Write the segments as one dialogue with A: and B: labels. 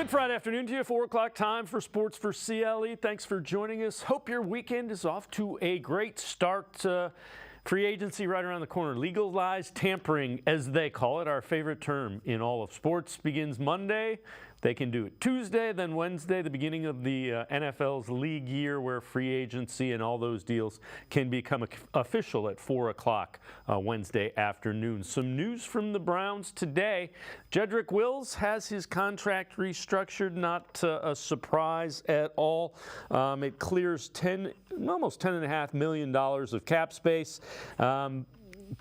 A: Good Friday afternoon to you, 4 o'clock time for Sports4CLE. Thanks for joining us. Hope your weekend is off to a great start. Free agency right around the corner. Legalized tampering, as they call it, our favorite term in all of sports, begins Monday. They can do it Tuesday, then Wednesday, the beginning of the NFL's league year, where free agency and all those deals can become official at 4 o'clock Wednesday afternoon. Some news from the Browns today. Jedrick Wills has his contract restructured, not a surprise at all. It clears almost $10.5 million of cap space.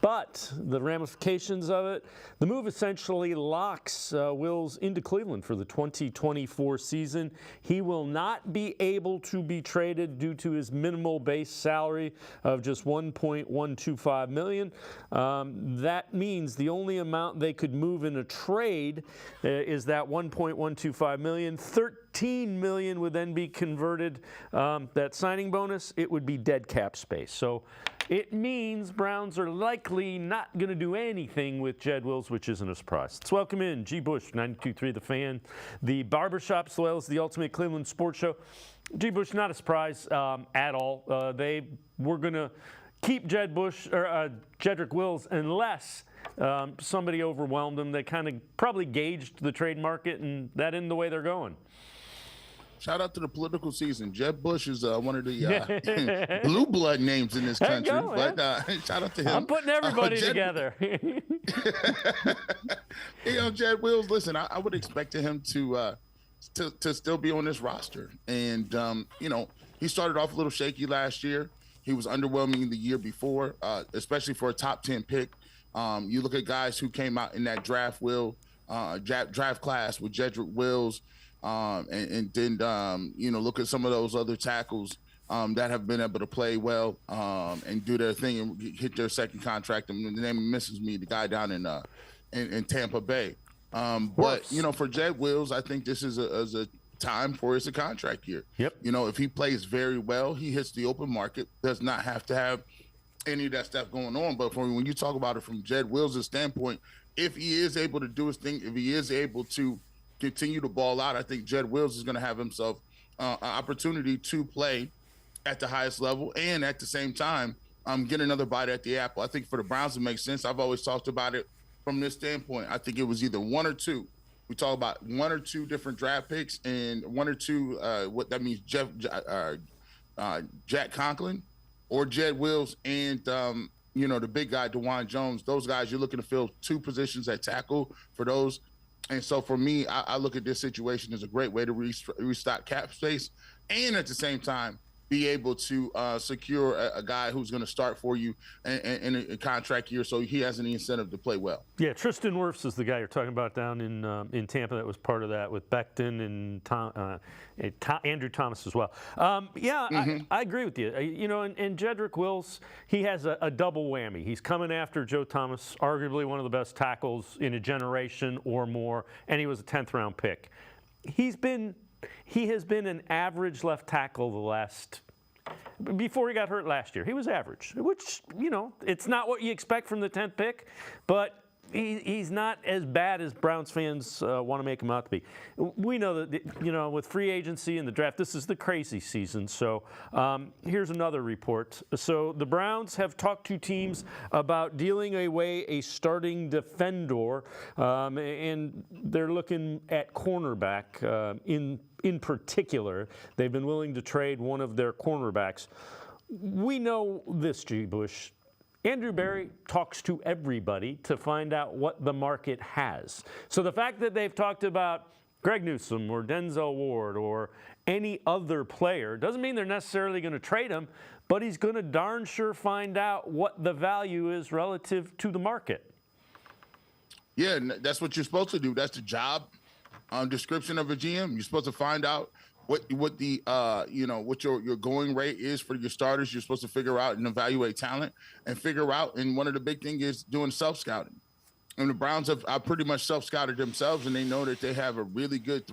A: But the ramifications of it, the move essentially locks Wills into Cleveland for the 2024 season. He will not be able to be traded due to his minimal base salary of just $1.125 million. That means the only amount they could move in a trade is that $1.125 million. $13 million would then be converted. That signing bonus, it would be dead cap space. So it means Browns are likely not going to do anything with Jed Wills, which isn't a surprise. Let's welcome in G. Bush, 92.3 The Fan, the barbershop, as well as the Ultimate Cleveland Sports Show. G. Bush, not a surprise at all. They were going to keep Jedrick Wills unless somebody overwhelmed them. They kind of probably gauged the trade market, and that isn't the way they're going.
B: Shout out to the political season. Jeb Bush is one of the blue blood names in this country. But shout out to him.
A: I'm putting everybody together.
B: Jed Wills, listen, I would expect him to still be on this roster. And, he started off a little shaky last year. He was underwhelming the year before, especially for a top 10 pick. You look at guys who came out in that draft class with Jedrick Wills. And then, look at some of those other tackles that have been able to play well and do their thing and hit their second contract. And the name misses me, the guy down in Tampa Bay. But, for Jed Wills, I think this is a time for his contract year.
A: Yep.
B: If he plays very well, he hits the open market, does not have to have any of that stuff going on. But when you talk about it from Jed Wills' standpoint, if he is able to do his thing, if he is able to continue to ball out, I think Jed Wills is going to have himself an opportunity to play at the highest level and at the same time get another bite at the apple. I think for the Browns it makes sense. I've always talked about it from this standpoint. I think it was either one or two. We talk about one or two different draft picks and one or two what that means Jack Conklin or Jed Wills and the big guy DeJuan Jones. Those guys, you're looking to fill two positions at tackle for those. And so for me, I look at this situation as a great way to restock cap space and at the same time be able to secure a guy who's going to start for you in a contract year so he has an incentive to play well.
A: Yeah, Tristan Wirfs is the guy you're talking about down in Tampa that was part of that with Becton and Andrew Thomas as well. I agree with you. And Jedrick Wills, he has a double whammy. He's coming after Joe Thomas, arguably one of the best tackles in a generation or more, and he was a 10th round pick. He has been an average left tackle before he got hurt last year. He was average, which, it's not what you expect from the 10th pick, but he's not as bad as Browns fans want to make him out to be. We know that, with free agency and the draft, this is the crazy season. So here's another report. So the Browns have talked to teams about dealing away a starting defender, and they're looking at cornerback in particular. They've been willing to trade one of their cornerbacks. We know this, G. Bush. Andrew Berry talks to everybody to find out what the market has. So the fact that they've talked about Greg Newsome or Denzel Ward or any other player doesn't mean they're necessarily going to trade him, but he's going to darn sure find out what the value is relative to the market.
B: Yeah, and that's what you're supposed to do. That's the job description of a GM. You're supposed to find out what the what your going rate is for your starters. You're supposed to figure out and evaluate talent and figure out. And one of the big things is doing self-scouting. And the Browns have pretty much self-scouted themselves, and they know that they have a really good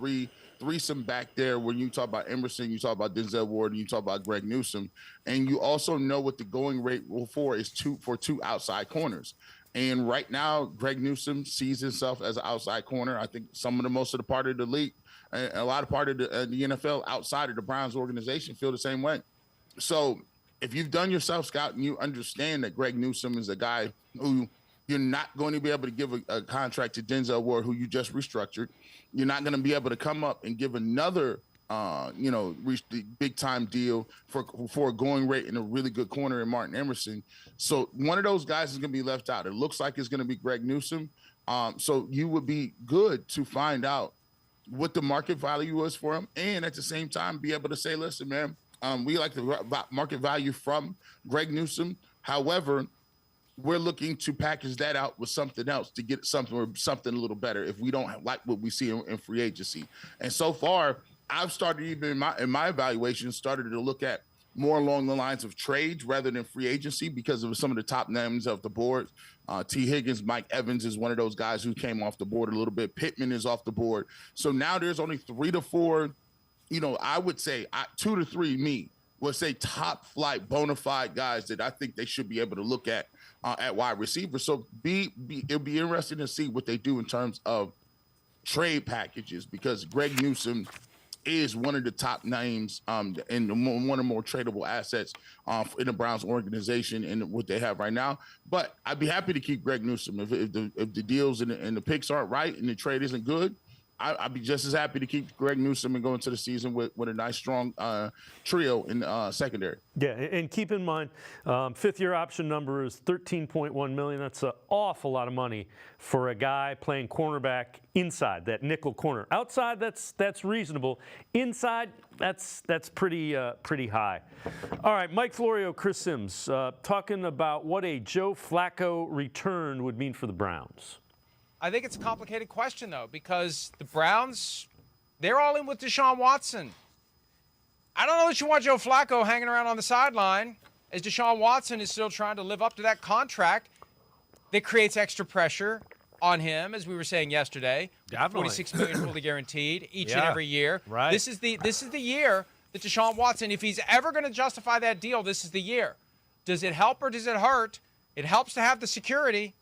B: threesome back there. When you talk about Emerson, you talk about Denzel Ward, and you talk about Greg Newsome, and you also know what the going rate for is for two outside corners. And right now, Greg Newsome sees himself as an outside corner. I think most of the part of the league and a lot of part of the NFL outside of the Browns organization feel the same way. So if you've done your self-scout and you understand that Greg Newsome is a guy who you're not going to be able to give a contract to Denzel Ward, who you just restructured, you're not going to be able to come up and give another reach the big time deal for a going rate and a really good corner in Martin Emerson. So one of those guys is going to be left out. It looks like it's going to be Greg Newsome. So you would be good to find out what the market value is for him, and at the same time be able to say, listen, man, we like the market value from Greg Newsome. However, we're looking to package that out with something else to get something a little better if we don't like what we see in free agency. And so far, I've started even in my evaluation, started to look at more along the lines of trades rather than free agency because of some of the top names of the board. T. Higgins, Mike Evans is one of those guys who came off the board a little bit. Pittman is off the board. So now there's only 3 to 4, I would say 2 to 3, would say top flight bona fide guys that I think they should be able to look at wide receiver. So it'll be interesting to see what they do in terms of trade packages because Greg Newsome is one of the top names and one of the more tradable assets in the Browns organization and what they have right now. But I'd be happy to keep Greg Newsome. If the deals and the picks aren't right and the trade isn't good, I'd be just as happy to keep Greg Newsome and go into the season with a nice, strong trio in secondary.
A: Yeah, and keep in mind, fifth-year option number is $13.1 million. That's an awful lot of money for a guy playing cornerback inside, that nickel corner. Outside, that's reasonable. Inside, that's pretty high. All right, Mike Florio, Chris Sims, talking about what a Joe Flacco return would mean for the Browns.
C: I think it's a complicated question, though, because the Browns, they're all in with Deshaun Watson. I don't know that you want Joe Flacco hanging around on the sideline as Deshaun Watson is still trying to live up to that contract that creates extra pressure on him, as we were saying yesterday.
D: Definitely.
C: $46 million fully guaranteed each and every year.
D: Right.
C: This is the year that Deshaun Watson, if he's ever going to justify that deal, this is the year. Does it help or does it hurt? It helps to have the security.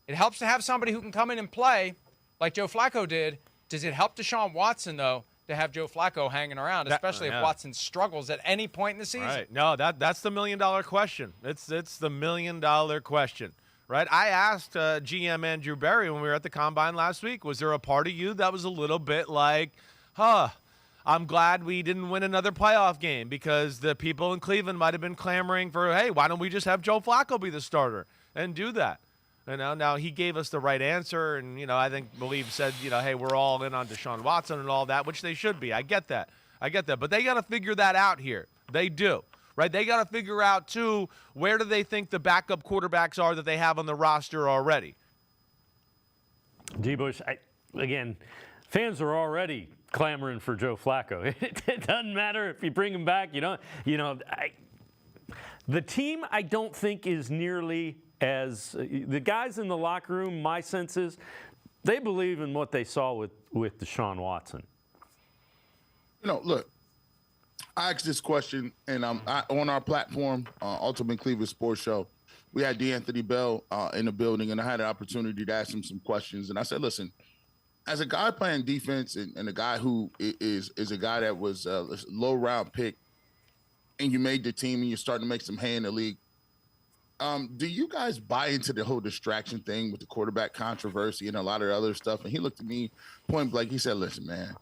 C: It helps to have somebody who can come in and play like Joe Flacco did. Does it help Deshaun Watson, though, to have Joe Flacco hanging around, especially if Watson struggles at any point in the season?
D: Right. No, that's the $1 million question. It's the $1 million question, right? I asked GM Andrew Berry when we were at the Combine last week, was there a part of you that was a little bit like, I'm glad we didn't win another playoff game because the people in Cleveland might have been clamoring for, hey, why don't we just have Joe Flacco be the starter and do that? And now he gave us the right answer, and I believe said, hey, we're all in on Deshaun Watson and all that, which they should be. I get that, but they got to figure that out here. They do, right? They got to figure out too, where do they think the backup quarterbacks are that they have on the roster already?
A: D. Bush, again, fans are already clamoring for Joe Flacco. It doesn't matter if you bring him back. The team I don't think is nearly as the guys in the locker room, my sense is they believe in what they saw with Deshaun Watson.
B: Look, I asked this question, and on our platform, Ultimate Cleveland Sports Show, we had D'Anthony Bell in the building, and I had an opportunity to ask him some questions. And I said, listen, as a guy playing defense and a guy who is a guy that was a low-round pick, and you made the team and you're starting to make some hay in the league, do you guys buy into the whole distraction thing with the quarterback controversy and a lot of other stuff? And he looked at me point blank. He said, listen, man,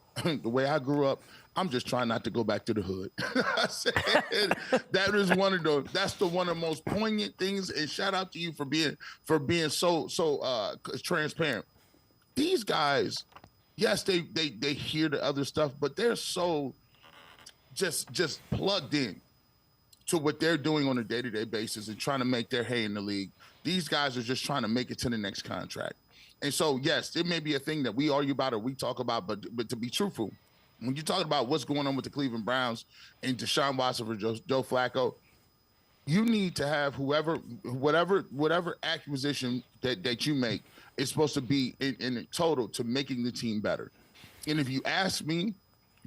B: the way I grew up, I'm just trying not to go back to the hood. I said, that is that's one of the most poignant things. And shout out to you for being so transparent. These guys, yes, they hear the other stuff, but they're so just plugged in to what they're doing on a day-to-day basis and trying to make their hay in the league. These guys are just trying to make it to the next contract. And so, yes, it may be a thing that we argue about or we talk about, but to be truthful, when you're talking about what's going on with the Cleveland Browns and Deshaun Watson for Joe Flacco, you need to have whatever acquisition that you make is supposed to be in total to making the team better. And if you ask me,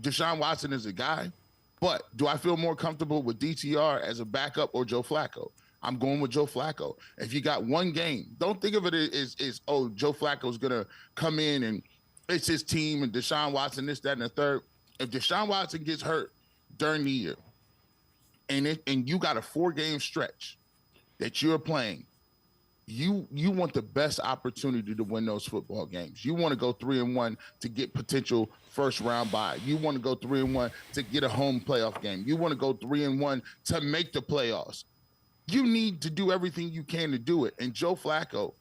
B: Deshaun Watson is a guy, but do I feel more comfortable with DTR as a backup or Joe Flacco? I'm going with Joe Flacco. If you got one game, don't think of it as Joe Flacco's going to come in it's his team and Deshaun Watson, this, that, and the third. If Deshaun Watson gets hurt during the year and you got a 4-game stretch that you're playing, you want the best opportunity to win those football games. You want to go 3-1 to get potential first round bye. You want to go 3-1 to get a home playoff game. You want to go 3-1 to make the playoffs. You need to do everything you can to do it. And Joe Flacco,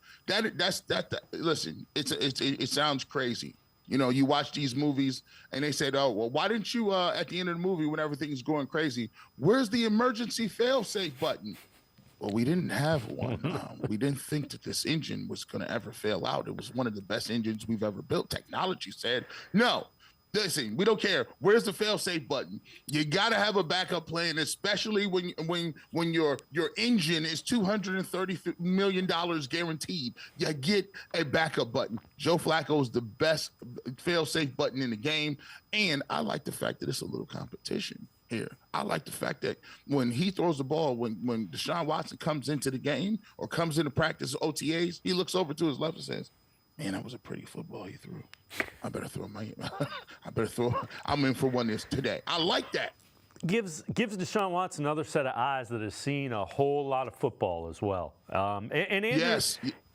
B: listen, it sounds crazy. You know, you watch these movies and they said, oh, well, why didn't you, at the end of the movie when everything's going crazy, where's the emergency fail-safe button? Well, we didn't have one. We didn't think that this engine was going to ever fail out. It was one of the best engines we've ever built. Technology said, no, listen, we don't care. Where's the fail-safe button? You got to have a backup plan, especially when your engine is $230 million guaranteed. You get a backup button. Joe Flacco is the best fail-safe button in the game, and I like the fact that it's a little competition here. I like the fact that when he throws the ball, when Deshaun Watson comes into the game or comes into practice OTAs, he looks over to his left and says, man, that was a pretty football he threw. I better throw I'm in for one this today. I like that.
A: Gives Deshaun Watson another set of eyes that has seen a whole lot of football as well.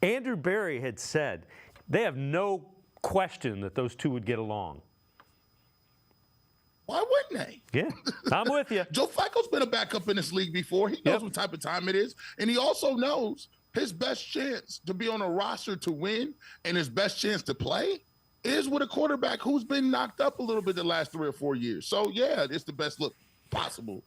A: Andrew Berry had said they have no question that those two would get along.
B: Why wouldn't they?
A: Yeah, I'm with you.
B: Joe Flacco's been a backup in this league before. He knows what type of time it is. And he also knows his best chance to be on a roster to win and his best chance to play is with a quarterback who's been knocked up a little bit the last 3 or 4 years. So, yeah, it's the best look possible.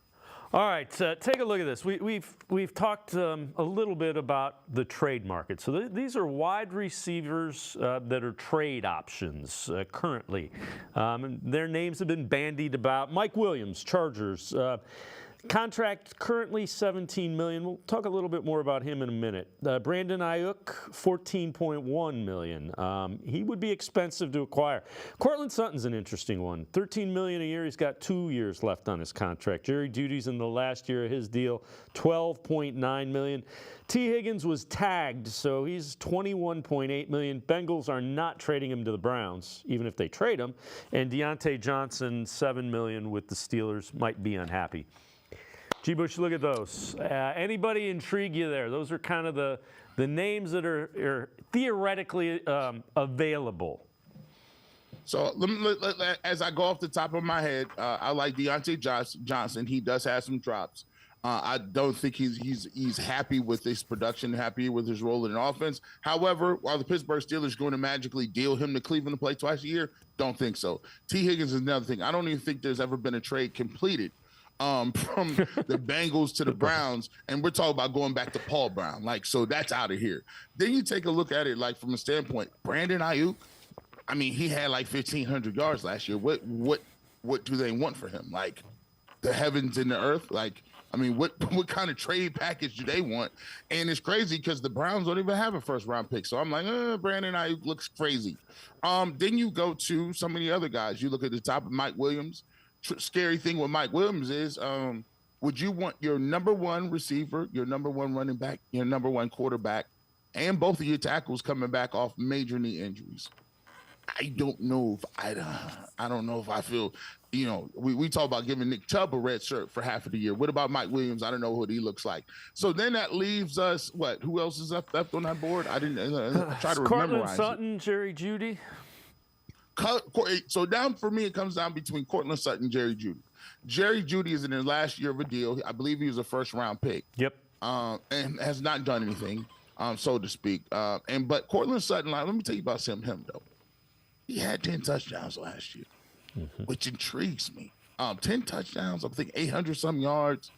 A: All right, take a look at this. We've talked a little bit about the trade market. So these are wide receivers that are trade options currently. And their names have been bandied about. Mike Williams, Chargers. Contract currently $17 million. We'll talk a little bit more about him in a minute. Brandon Ayuk, $14.1 million. He would be expensive to acquire. Cortland Sutton's an interesting one. $13 million a year. He's got 2 years left on his contract. Jerry Jeudy's in the last year of his deal, $12.9 million. T. Higgins was tagged, so he's $21.8 million. Bengals are not trading him to the Browns, even if they trade him. And Deontay Johnson, $7 million with the Steelers, might be unhappy. G. Bush, look at those. Anybody intrigue you there? Those are kind of the names that are theoretically available.
B: So as I go off the top of my head, I like Deontay Johnson. He does have some drops. I don't think he's happy with his production, happy with his role in an offense. However, while the Pittsburgh Steelers are going to magically deal him to Cleveland to play twice a year, don't think so. T. Higgins is another thing. I don't even think there's ever been a trade completed from the Bengals to the Browns, and we're talking about going back to Paul Brown. So that's out of here. Then you take a look at it from a standpoint, Brandon Ayuk, I mean, he had 1,500 yards last year. What do they want for him? The heavens and the earth? What kind of trade package do they want? And it's crazy because the Browns don't even have a first-round pick. So I'm like, Brandon Ayuk looks crazy. Then you go to some of the other guys. You look at the top of Mike Williams. Scary thing with Mike Williams is, would you want your number one receiver, your number one running back, your number one quarterback, and both of your tackles coming back off major knee injuries? I don't know if I feel, we talk about giving Nick Chubb a red shirt for half of the year. What about Mike Williams? I don't know what he looks like. So then that leaves us, who else is left on that board? I didn't try to remember.
A: Cortland Sutton, Jerry Jeudy.
B: So down for me, it comes down between Cortland Sutton and Jerry Jeudy. Jerry Jeudy is in the last year of a deal. I believe he was a first-round pick.
A: Yep.
B: And has not done anything, so to speak. But Cortland Sutton, let me tell you about him though. He had 10 touchdowns last year, which intrigues me. 10 touchdowns, I think 800-some yards.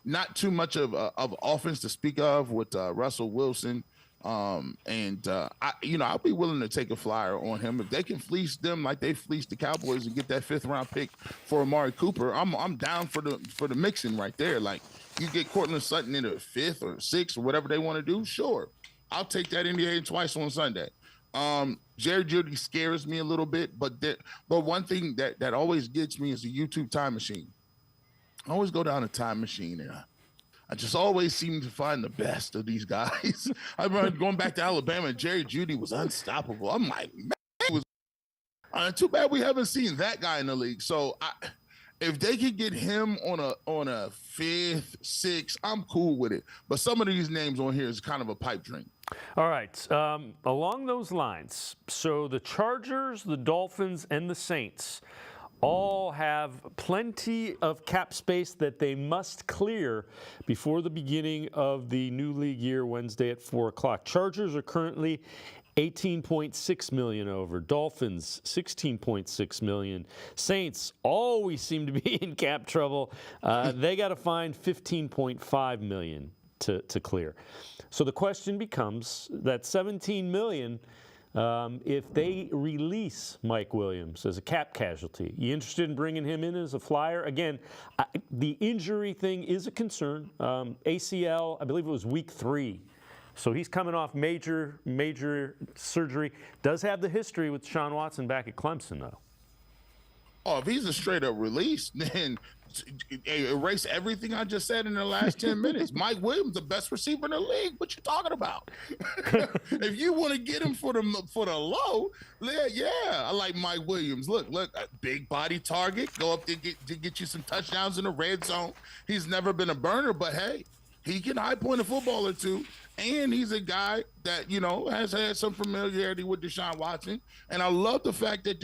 B: Not too much of offense to speak of with Russell Wilson. I'll be willing to take a flyer on him if they can fleece them like they fleeced the Cowboys and get that 5th-round pick for Amari Cooper. I'm down for the mixing right there. You get Cortland Sutton in the 5th or 6th or whatever they want to do. Sure, I'll take that in the air twice on Sunday. Jerry Jeudy scares me a little bit, but one thing that always gets me is a YouTube time machine. I always go down a time machine and I just always seem to find the best of these guys. I remember going back to Alabama, and Jerry Jeudy was unstoppable. I'm like, man, Too bad we haven't seen that guy in the league. So if they could get him on a 5th, 6th, I'm cool with it. But some of these names on here is kind of a pipe dream.
A: All right. Along those lines, so the Chargers, the Dolphins, and the Saints all have plenty of cap space that they must clear before the beginning of the new league year Wednesday at 4 o'clock. Chargers are currently $18.6 million over. Dolphins, $16.6 million. Saints always seem to be in cap trouble. They got to find $15.5 million to clear. So the question becomes that $17 million. If they release Mike Williams as a cap casualty, you interested in bringing him in as a flyer? Again, the injury thing is a concern. ACL, I believe it was week 3. So he's coming off major surgery. Does have the history with Deshaun Watson back at Clemson, though.
B: Oh, if he's a straight-up release, then erase everything I just said in the last 10 minutes. Mike Williams, the best receiver in the league. What you talking about? If you want to get him for the low, yeah, I like Mike Williams. Look, a big body target. Go up there to get you some touchdowns in the red zone. He's never been a burner, but hey, he can high point a football or two. And he's a guy that, has had some familiarity with Deshaun Watson. And I love the fact that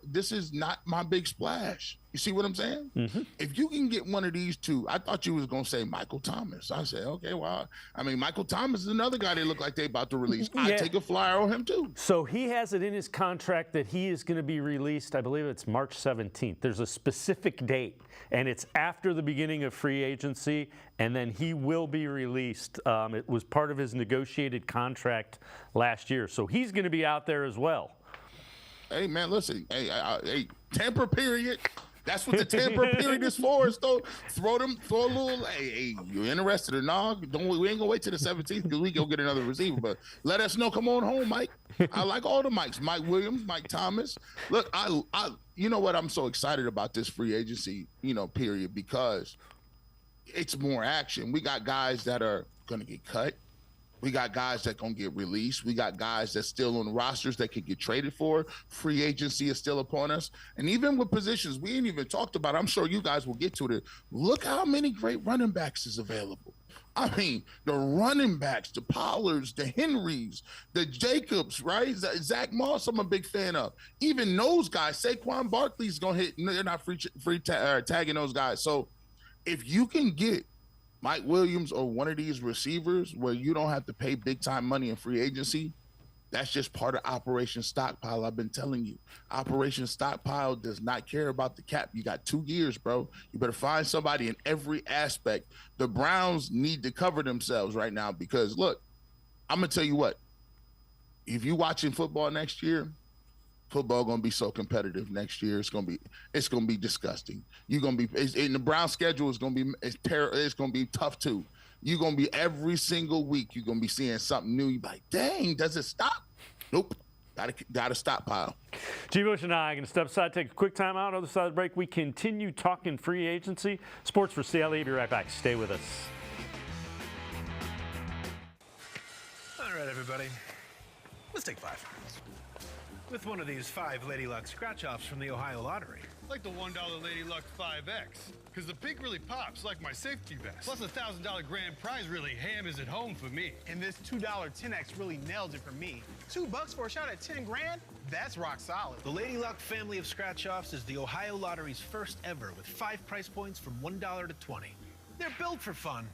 B: this is not my big splash. You see what I'm saying? Mm-hmm. If you can get one of these two, I thought you was going to say Michael Thomas. I said, okay, well, Michael Thomas is another guy they look like they about to release. Yeah. I take a flyer on him too.
A: So he has it in his contract that he is going to be released. I believe it's March 17th. There's a specific date, and it's after the beginning of free agency, and then he will be released. It was part of his negotiated contract last year. So he's going to be out there as well.
B: Hey, man, listen. Hey, temper period. That's what the temper period is for. Is throw a little. Hey, you interested or not? We ain't gonna wait till the 17th because we go get another receiver. But let us know. Come on home, Mike. I like all the Mikes. Mike Williams, Mike Thomas. Look, you know what? I'm so excited about this free agency, period, because it's more action. We got guys that are gonna get cut. We got guys that going to get released. We got guys that's still on rosters that could get traded for. Free agency is still upon us. And even with positions we ain't even talked about, I'm sure you guys will get to it. Look how many great running backs is available. The running backs, the Pollards, the Henrys, the Jacobs, right? Zach Moss, I'm a big fan of. Even those guys, Saquon Barkley's going to hit. They're not tagging those guys. So if you can get Mike Williams or one of these receivers where you don't have to pay big-time money in free agency, that's just part of Operation Stockpile. I've been telling you. Operation Stockpile does not care about the cap. You got 2 years, bro. You better find somebody in every aspect. The Browns need to cover themselves right now because, look, I'm going to tell you what. If you're watching football next year, football gonna be so competitive next year. It's gonna be disgusting. You're gonna be in the Brown schedule is gonna be it's gonna be tough too. You're gonna be every single week. You're gonna be seeing something new. You're like, dang, does it stop? Nope. Got to stockpile.
A: G. Bush and I are going to step aside, take a quick time out. Other side of the break, we continue talking free agency. Sports for CLE. Be right back. Stay with us.
E: All right, everybody. Let's take 5. With one of these 5 Lady Luck scratch-offs from the Ohio Lottery.
F: Like the $1 Lady Luck 5X. Because the pink really pops like my safety vest. Plus $1,000 grand prize really hammers it home for me.
G: And this $2 10X really nails it for me. $2 for a shot at 10 grand? That's rock solid.
E: The Lady Luck family of scratch-offs is the Ohio Lottery's first ever with 5 price points from $1 to 20. They're built for fun.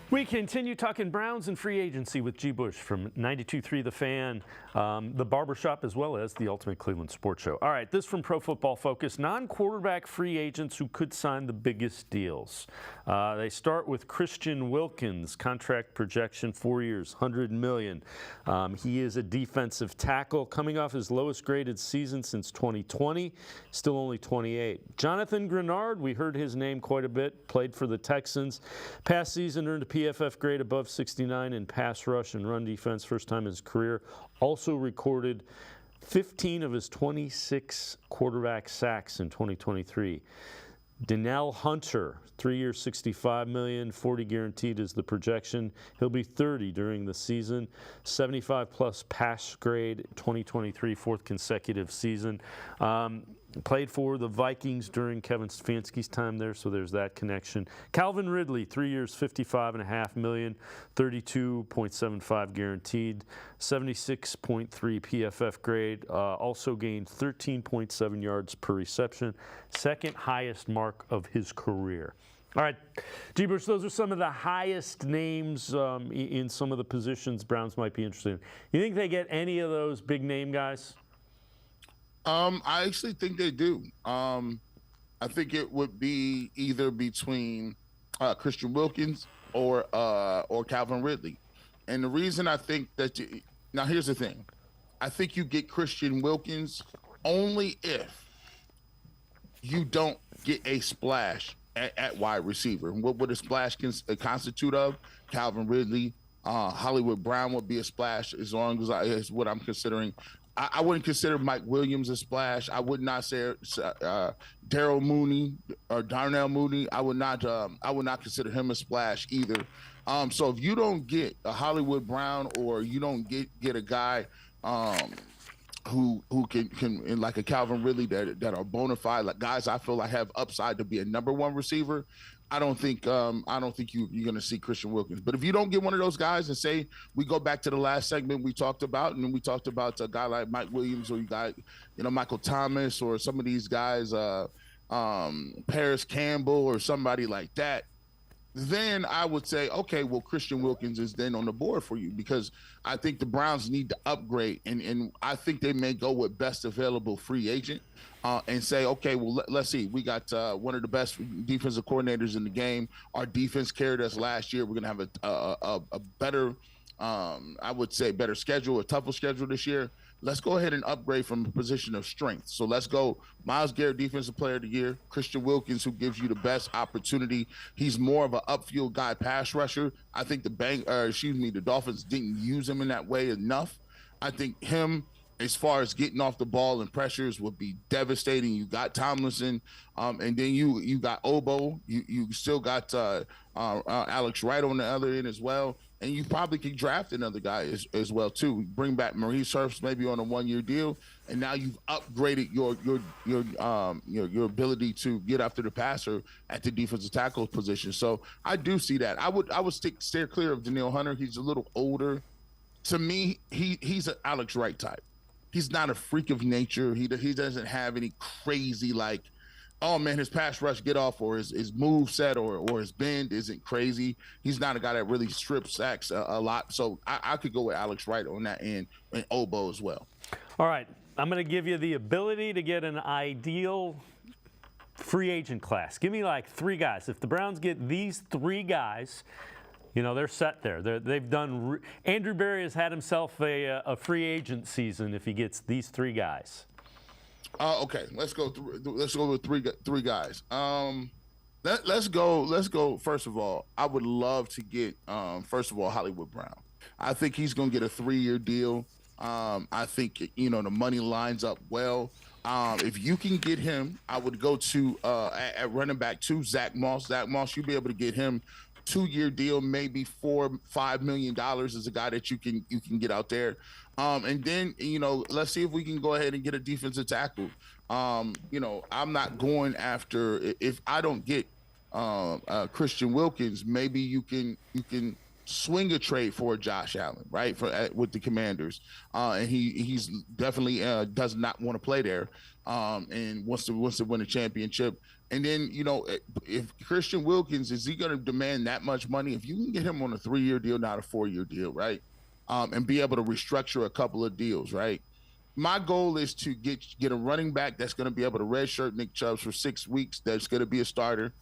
A: We continue talking Browns and free agency with G. Bush from 92.3 The Fan, the Barbershop, as well as the Ultimate Cleveland Sports Show. All right, this from Pro Football Focus. Non-quarterback free agents who could sign the biggest deals. They start with Christian Wilkins, contract projection 4 years, $100 million. He is a defensive tackle coming off his lowest graded season since 2020, still only 28. Jonathan Grenard, we heard his name quite a bit, played for the Texans. Past season earned a PFF grade above 69 in pass rush and run defense, first time in his career. Also recorded 15 of his 26 quarterback sacks in 2023. Donnell Hunter, 3 years, $65 million, 40 guaranteed is the projection. He'll be 30 during the season. 75-plus pass grade, 2023, fourth consecutive season. Played for the Vikings during Kevin Stefanski's time there, so there's that connection. Calvin Ridley, 3 years, $55.5 million, 32.75 guaranteed, 76.3 PFF grade. Also gained 13.7 yards per reception, second highest mark of his career. All right, G-Bush, those are some of the highest names in some of the positions Browns might be interested in. You think they get any of those big name guys?
B: I actually think they do. I think it would be either between Christian Wilkins or Calvin Ridley. And the reason I think that now here's the thing. I think you get Christian Wilkins only if you don't get a splash at wide receiver. What would a splash constitute of? Calvin Ridley, Hollywood Brown would be a splash as long as what I'm considering. I wouldn't consider Mike Williams a splash. I would not say Darnell Mooney. I would not consider him a splash either. So if you don't get a Hollywood Brown or you don't get a guy who can like a Calvin Ridley that are bona fide, like guys I feel like have upside to be a number one receiver, I don't think you're going to see Christian Wilkins. But if you don't get one of those guys, and say we go back to the last segment we talked about, and then we talked about a guy like Mike Williams, or you got Michael Thomas, or some of these guys, Paris Campbell, or somebody like that, then I would say, okay, well, Christian Wilkins is then on the board for you, because I think the Browns need to upgrade, and I think they may go with best available free agent and say, okay, well, let's see. We got one of the best defensive coordinators in the game. Our defense carried us last year. We're going to have a better, I would say, better schedule, a tougher schedule this year. Let's go ahead and upgrade from a position of strength. So let's go Myles Garrett, Defensive Player of the Year, Christian Wilkins, who gives you the best opportunity. He's more of an upfield guy, pass rusher. I think the Dolphins didn't use him in that way enough. I think him, as far as getting off the ball and pressures, would be devastating. You got Tomlinson, and then you got Obo. You still got Alex Wright on the other end as well. And you probably could draft another guy as well too. Bring back Maurice Hurst maybe on a 1-year deal, and now you've upgraded your ability to get after the passer at the defensive tackle position. So I do see that. I would steer clear of Donnell Hunter. He's a little older. To me, he's an Alex Wright type. He's not a freak of nature. He doesn't have any crazy, like, oh man, his pass rush get off, or his move set or his bend isn't crazy. He's not a guy that really strip sacks a lot. So I could go with Alex Wright on that end, and Obo as well. All
A: right, I'm going to give you the ability to get an ideal free agent class. Give me like 3 guys. If the Browns get these 3 guys, they're set there. They've done. Andrew Berry has had himself a free agent season if he gets these 3 guys.
B: Okay, let's go with three guys. Let's go. First of all, I would love to get Hollywood Brown. I think he's going to get a 3-year deal. I think the money lines up well. If you can get him, I would go to at running back to Zach Moss. Zach Moss, you'll be able to get him 2-year deal, maybe $4-5 million is a guy that you can get out there. And then, let's see if we can go ahead and get a defensive tackle. I'm not going after, if I don't get Christian Wilkins, maybe you can swing a trade for Josh Allen, right? With the Commanders. And he's definitely does not want to play there and wants to win a championship. And then, if Christian Wilkins, is he going to demand that much money? If you can get him on a 3-year deal, not a 4-year deal, right? And be able to restructure a couple of deals, right? My goal is to get a running back that's going to be able to redshirt Nick Chubb for 6 weeks. That's going to be a starter.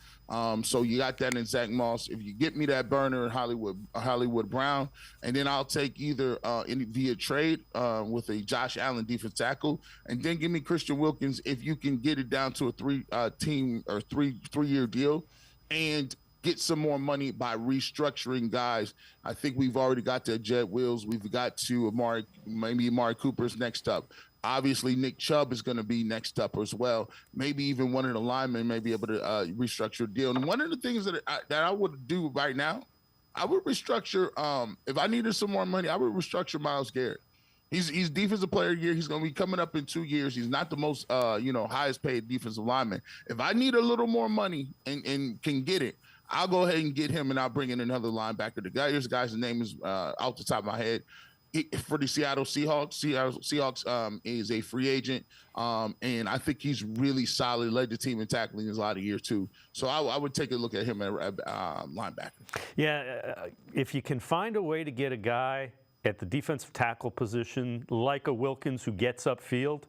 B: So you got that in Zach Moss. If you get me that burner in Hollywood Brown, and then I'll take either via trade with a Josh Allen defense tackle, and then give me Christian Wilkins if you can get it down to a 3-year deal, and get some more money by restructuring guys. I think we've already got to Jedrick Wills. We've got to Amari Cooper's next up. Obviously, Nick Chubb is going to be next up as well. Maybe even one of the linemen may be able to restructure a deal. And one of the things that I would do right now, I would restructure. If I needed some more money, I would restructure Myles Garrett. He's defensive player of the year. He's going to be coming up in 2 years. He's not the most highest paid defensive lineman. If I need a little more money and can get it, I'll go ahead and get him, and I'll bring in another linebacker. Here's the guy's name is out the top of my head. For the Seattle Seahawks. Seattle Seahawks is a free agent, and I think he's really solid. Led the team in tackling his lot of year too. So I would take a look at him at linebacker.
A: Yeah, if you can find a way to get a guy at the defensive tackle position like a Wilkins who gets upfield,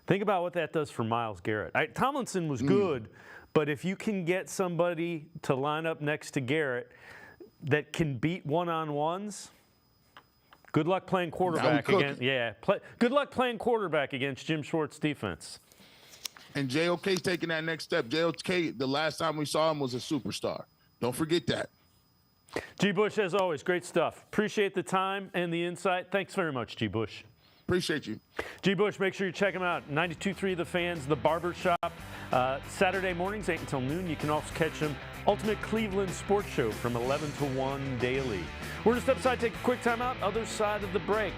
A: think about what that does for Myles Garrett. Tomlinson was good, but if you can get somebody to line up next to Garrett that can beat one-on-ones. Good luck playing quarterback against. Yeah, good luck playing quarterback against Jim Schwartz's defense.
B: And JOK's taking that next step. JOK, the last time we saw him was a superstar. Don't forget that.
A: G. Bush, as always, great stuff. Appreciate the time and the insight. Thanks very much, G. Bush.
B: Appreciate you.
A: G. Bush, make sure you check him out. 92.3 The Fans, The Barber Shop. Saturday mornings, 8 until noon. You can also catch him Ultimate Cleveland Sports Show from 11 to 1 daily. We're just upside, take a quick time out, other side of the break.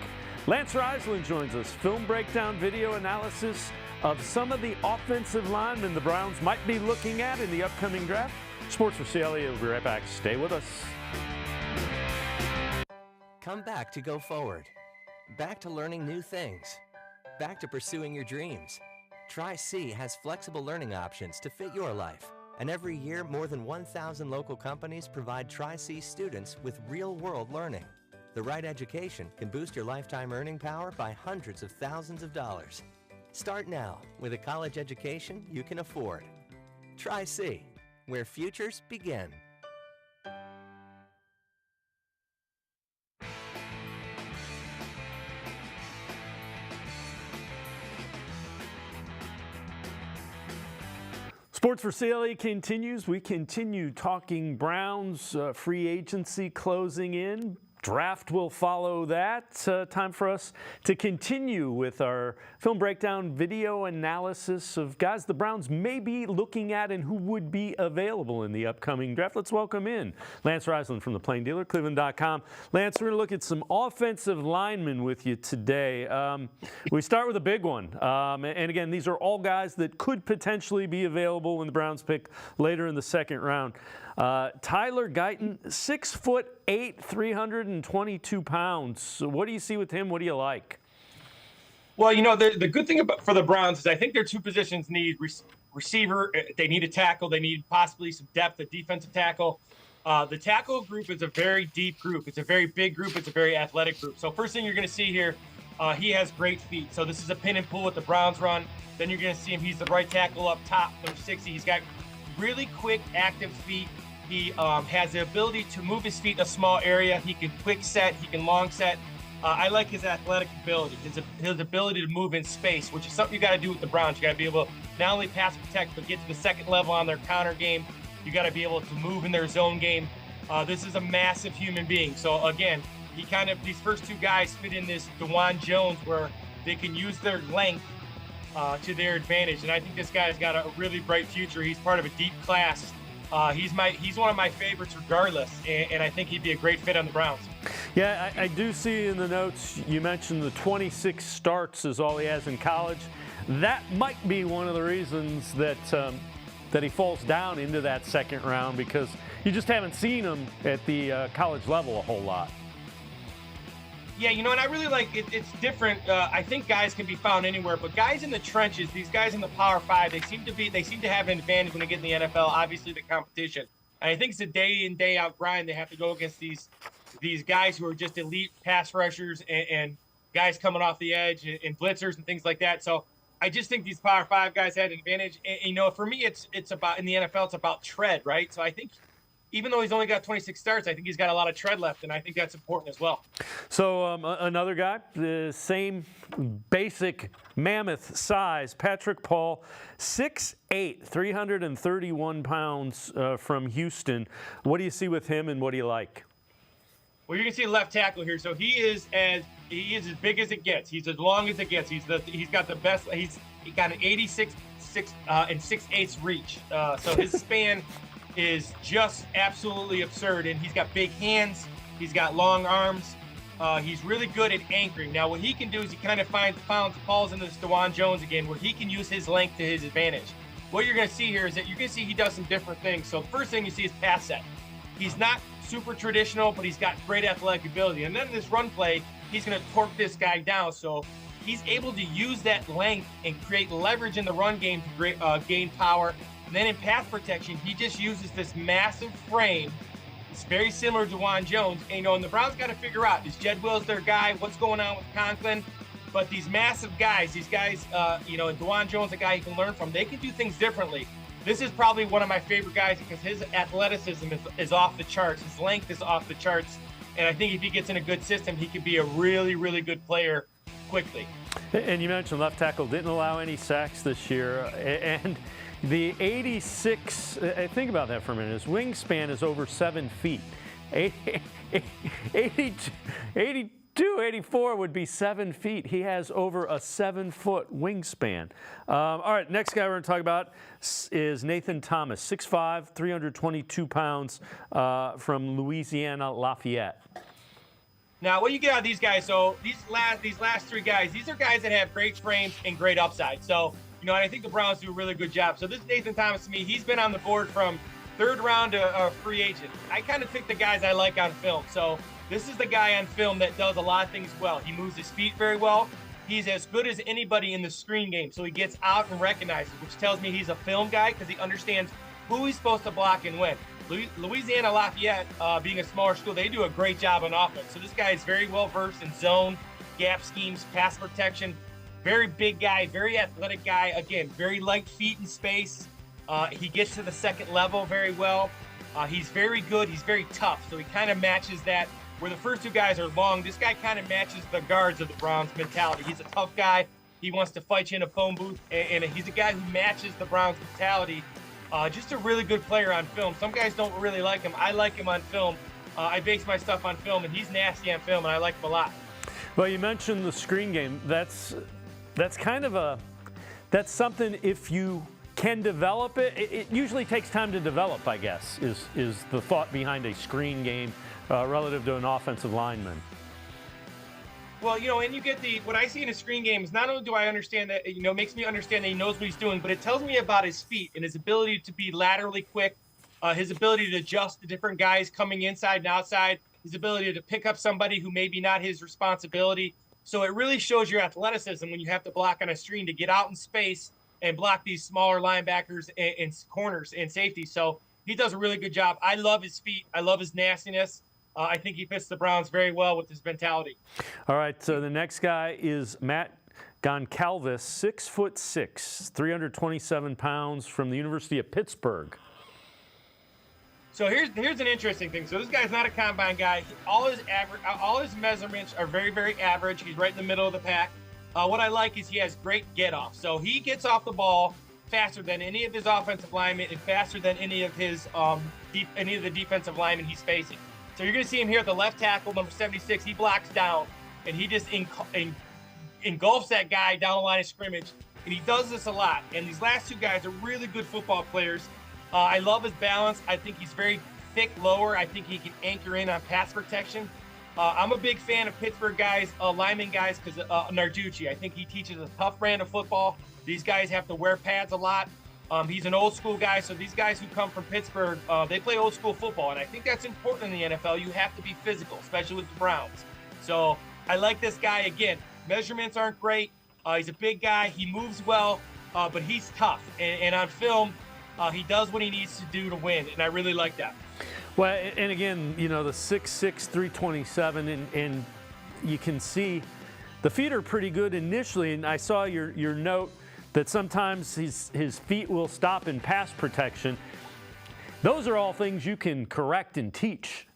A: Lance Reisland joins us. Film breakdown, video analysis of some of the offensive linemen the Browns might be looking at in the upcoming draft. Sports4CLE will be right back. Stay with us.
H: Come back to go forward. Back to learning new things. Back to pursuing your dreams. Tri-C has flexible learning options to fit your life. And every year, more than 1,000 local companies provide Tri-C students with real-world learning. The right education can boost your lifetime earning power by hundreds of thousands of dollars. Start now with a college education you can afford. Tri-C, where futures begin.
A: Sports4CLE continues. We continue talking Browns, free agency closing in. Draft will follow that. Time for us to continue with our film breakdown, video analysis of guys the Browns may be looking at and who would be available in the upcoming draft. Let's welcome in Lance Reisland from the Plain Dealer, cleveland.com. Lance, we're going to look at some offensive linemen with you today. We start with a big one. And again, these are all guys that could potentially be available when the Browns pick later in the second round. Tyler Guyton, 6'8", 322 pounds. What do you see with him? What do you like?
I: Well, the good thing for the Browns is I think their two positions need receiver. They need a tackle. They need possibly some depth at defensive tackle. The tackle group is a very deep group. It's a very big group. It's a very athletic group. So first thing you're going to see here, he has great feet. So this is a pin and pull with the Browns run. Then you're going to see him. He's the right tackle up top, number 60. He's got really quick, active feet. He has the ability to move his feet in a small area. He can quick set. He can long set. I like his athletic ability, his ability to move in space, which is something you got to do with the Browns. You got to be able to not only pass protect, but get to the second level on their counter game. You got to be able to move in their zone game. This is a massive human being. So again, these first two guys fit in this DeJuan Jones where they can use their length to their advantage. And I think this guy's got a really bright future. He's part of a deep class. He's one of my favorites regardless, and I think he'd be a great fit on the Browns.
A: Yeah, I do see in the notes you mentioned the 26 starts is all he has in college. That might be one of the reasons that he falls down into that second round because you just haven't seen him at the college level a whole lot.
I: Yeah, and I really like it. It's different. I think guys can be found anywhere, but guys in the trenches, these guys in the Power 5, they seem to have an advantage when they get in the NFL. Obviously, the competition, and I think it's a day in day out grind. They have to go against these guys who are just elite pass rushers and guys coming off the edge and blitzers and things like that. So I just think these Power 5 guys had an advantage. And, for me, it's about in the NFL, it's about tread, right? So I think. Even though he's only got 26 starts, I think he's got a lot of tread left, and I think that's important as well.
A: So another guy, the same basic mammoth size, Patrick Paul, 6'8", 331 pounds from Houston. What do you see with him, and what do you like?
I: Well, you're gonna see left tackle here. So he is as big as it gets. He's as long as it gets. He's got the best. He got an 86 and 6/8 reach. So his span is just absolutely absurd. And he's got big hands. He's got long arms. He's really good at anchoring. Now, what he can do is he kind of falls into this DeJuan Jones again, where he can use his length to his advantage. What you're going to see here is that you're going to see he does some different things. So the first thing you see is pass set. He's not super traditional, but he's got great athletic ability. And then in this run play, he's going to torque this guy down. So he's able to use that length and create leverage in the run game to gain power. And then in pass protection, he just uses this massive frame. It's very similar to DeJuan Jones. And, and the Browns got to figure out, is Jed Wills their guy? What's going on with Conklin? But these massive guys, and DeJuan Jones, a guy you can learn from, they can do things differently. This is probably one of my favorite guys because his athleticism is off the charts. His length is off the charts. And I think if he gets in a good system, he could be a really, really good player quickly.
A: And you mentioned left tackle didn't allow any sacks this year. And the 86, think about that for a minute. His wingspan is over 7 feet. 84 would be 7 feet. He has over a 7-foot wingspan. All right, next guy we're going to talk about is Nathan Thomas, 6'5", 322 pounds, from Louisiana Lafayette.
I: Now, what you get out of these guys, so these last three guys, these are guys that have great frames and great upside. So, and I think the Browns do a really good job. So this Nathan Thomas, to me, he's been on the board from third round to a free agent. I kind of pick the guys I like on film. So this is the guy on film that does a lot of things well. He moves his feet very well. He's as good as anybody in the screen game. So he gets out and recognizes, which tells me he's a film guy because he understands who he's supposed to block and when. Louisiana Lafayette, being a smaller school, they do a great job on offense. So this guy is very well versed in zone, gap schemes, pass protection. Very big guy, very athletic guy. Again, very light feet in space. He gets to the second level very well. He's very good. He's very tough. So he kind of matches that. Where the first two guys are long, this guy kind of matches the guards of the Browns mentality. He's a tough guy. He wants to fight you in a phone booth. And he's a guy who matches the Browns mentality. Just a really good player on film. Some guys don't really like him. I like him on film. I base my stuff on film, and he's nasty on film, and I like him a lot.
A: Well, you mentioned the screen game. That's something, if you can develop it, it usually takes time to develop, I guess, is the thought behind a screen game relative to an offensive lineman.
I: Well, and you get what I see in a screen game is not only do I understand that, makes me understand that he knows what he's doing, but it tells me about his feet and his ability to be laterally quick, his ability to adjust to different guys coming inside and outside, his ability to pick up somebody who maybe not his responsibility. So it really shows your athleticism when you have to block on a screen to get out in space and block these smaller linebackers and corners and safety. So he does a really good job. I love his feet. I love his nastiness. I think he fits the Browns very well with his mentality.
A: All right, so the next guy is Matt Goncalves, 6'6", 327 pounds, from the University of Pittsburgh.
I: So here's an interesting thing. So this guy's not a combine guy. All his measurements are very, very average. He's right in the middle of the pack. What I like is he has great get off. So he gets off the ball faster than any of his offensive linemen and faster than any of the defensive linemen he's facing. So you're going to see him here at the left tackle, number 76. He blocks down, and he just engulfs that guy down the line of scrimmage. And he does this a lot. And these last two guys are really good football players. I love his balance. I think he's very thick lower. I think he can anchor in on pass protection. I'm a big fan of Pittsburgh guys, lineman guys, because Narducci. I think he teaches a tough brand of football. These guys have to wear pads a lot. He's an old school guy, so these guys who come from Pittsburgh, they play old school football, and I think that's important in the NFL. You have to be physical, especially with the Browns. So I like this guy. Again, measurements aren't great. He's a big guy. He moves well, but he's tough. And on film, he does what he needs to do to win, and I really like that.
A: Well, and again, the 6'6", 327, and you can see the feet are pretty good initially, and I saw your note that sometimes his feet will stop in pass protection. Those are all things you can correct and teach.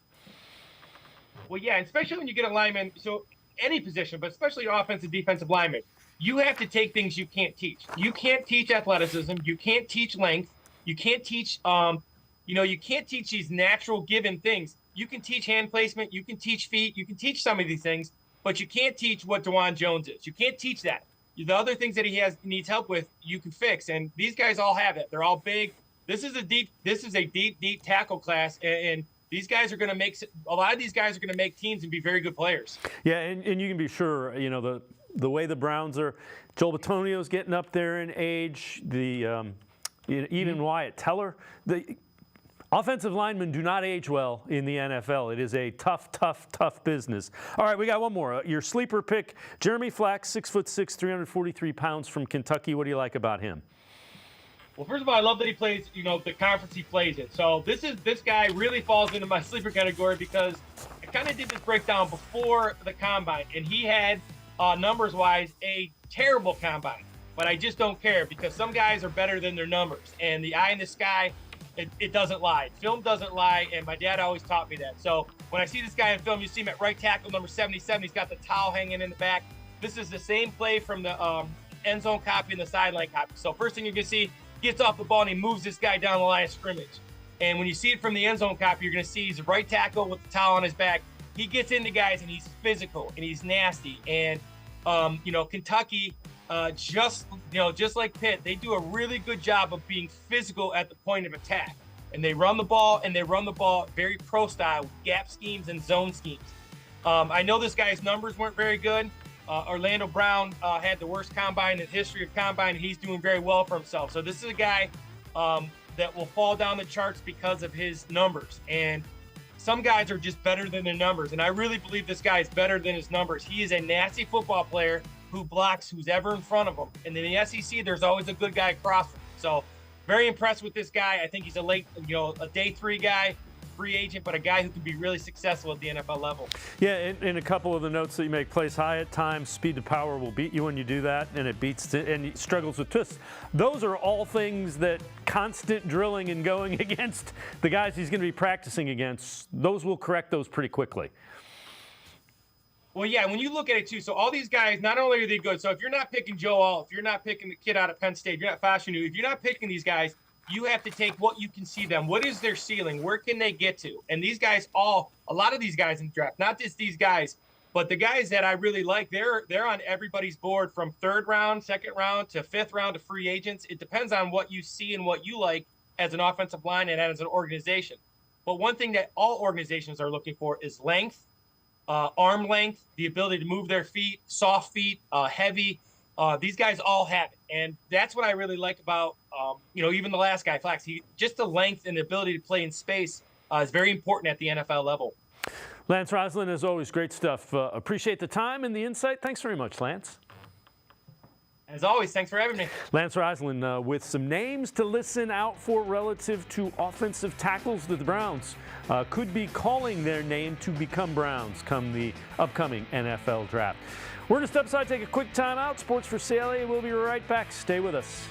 I: Well, yeah, especially when you get a lineman, so any position, but especially offensive, defensive lineman, you have to take things you can't teach. You can't teach athleticism. You can't teach length. You can't teach, you can't teach these natural given things. you can teach hand placement, you can teach feet, you can teach some of these things, but you can't teach what DeJuan Jones is. You can't teach that. The other things that he needs help with, you can fix. And these guys all have it. They're all big. This is a deep tackle class, and these guys are going to make – a lot of these guys are going to make teams and be very good players.
A: Yeah, and you can be sure, you know, the way the Browns are – Joel Bitonio's getting up there in age, even Wyatt Teller. The offensive linemen do not age well in the NFL. It is a tough business. All right, we got one more. Your sleeper pick, Jeremy Flax, 6'6", 343 pounds from Kentucky. What do you like about him?
I: Well, first of all, I love that he plays, you know, the conference he plays in. So this guy really falls into my sleeper category because I kind of did this breakdown before the combine, and he had, numbers-wise, a terrible combine. But I just don't care because some guys are better than their numbers. And the eye in the sky, it doesn't lie. Film doesn't lie, and my dad always taught me that. So when I see this guy in film, you see him at right tackle, number 77. He's got the towel hanging in the back. This is the same play from the end zone copy and the sideline copy. So first thing you're going to see, gets off the ball and he moves this guy down the line of scrimmage. And when you see it from the end zone copy, you're going to see he's a right tackle with the towel on his back. He gets into guys and he's physical and he's nasty. And, you know, Kentucky, just like Pitt, they do a really good job of being physical at the point of attack. And they run the ball very pro style with gap schemes and zone schemes. I know this guy's numbers weren't very good. Orlando Brown had the worst combine in the history of combine, and he's doing very well for himself. So this is a guy that will fall down the charts because of his numbers. And some guys are just better than their numbers, and I really believe this guy is better than his numbers. He is a nasty football player who blocks who's ever in front of him. And in the SEC, there's always a good guy across from him. So very impressed with this guy. I think he's a day 3 guy. Free agent, but a guy who can be really successful at the NFL level.
A: Yeah, in a couple of the notes that you make, plays high at times, speed to power will beat you when you do that, and and he struggles with twists. Those are all things that constant drilling and going against the guys he's going to be practicing against, those will correct those pretty quickly.
I: Well, yeah, when you look at it, too, so all these guys, not only are they good, so if you're not picking Joe Alt, if you're not picking the kid out of Penn State, you're not Fashanu, if you're not picking these guys, you have to take what you can see them. What is their ceiling? Where can they get to? And these guys a lot of these guys in the draft, not just these guys, but the guys that I really like, they're on everybody's board from 3rd round, 2nd round to 5th round to free agents. It depends on what you see and what you like as an offensive line and as an organization. But one thing that all organizations are looking for is length, arm length, the ability to move their feet, soft feet, heavy. These guys all have it. And that's what I really like about, even the last guy, Flax. Just the length and the ability to play in space is very important at the NFL level.
A: Lance Reisland, as always, great stuff. Appreciate the time and the insight. Thanks very much, Lance.
I: As always, thanks for having me.
A: Lance Reisland with some names to listen out for relative to offensive tackles that the Browns could be calling their name to become Browns come the upcoming NFL draft. We're going to step aside, take a quick timeout. Sports4CLE, we'll be right back. Stay with us.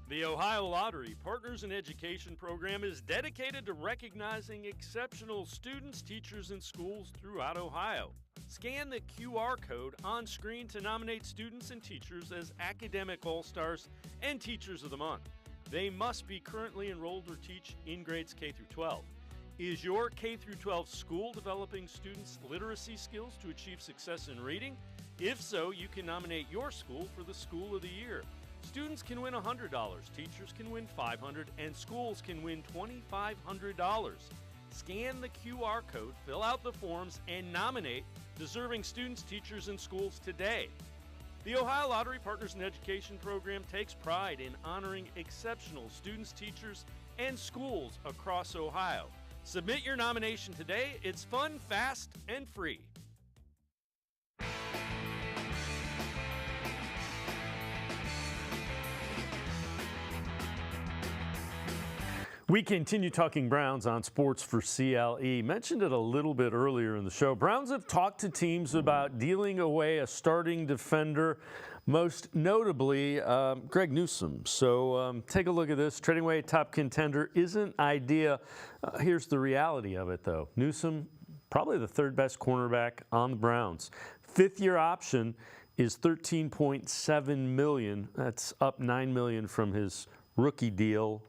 A: The Ohio Lottery Partners in Education program is dedicated to recognizing exceptional students, teachers, and schools throughout Ohio. Scan the QR code on screen to nominate students and teachers as Academic All-Stars and Teachers of the Month. They must be currently enrolled or teach in grades K through 12. Is your K through 12 school developing students' literacy skills to achieve success in reading? If so, you can nominate your school for the School of the Year. Students can win $100, teachers can win $500, and schools can win $2,500. Scan the QR code, fill out the forms, and nominate deserving students, teachers, and schools today. The Ohio Lottery Partners in Education program takes pride in honoring exceptional students, teachers, and schools across Ohio. Submit your nomination today. It's fun, fast, and free. We continue talking Browns on Sports4CLE. Mentioned it a little bit earlier in the show. Browns have talked to teams about dealing away a starting defender, most notably Greg Newsome. So take a look at this. Trading away a top contender isn't ideal. Here's the reality of it, though. Newsome, probably the 3rd best cornerback on the Browns. 5th-year option is $13.7 million. That's up $9 million from his rookie deal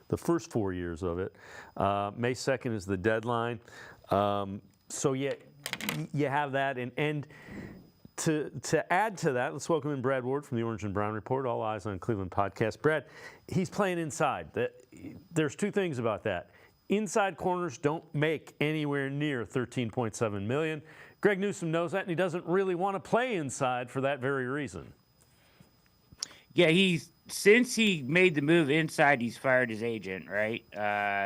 A: the first 4 years of it. May 2nd is the deadline. So you have that, and to add to that, let's welcome in Brad Ward from the Orange and Brown Report, All Eyes on Cleveland podcast. Brad, he's playing inside. There's two things about that. Inside corners don't make anywhere near $13.7 million. Greg Newsome knows that, and he doesn't really want to play inside for that very reason.
J: Yeah, since he made the move inside, he's fired his agent, right?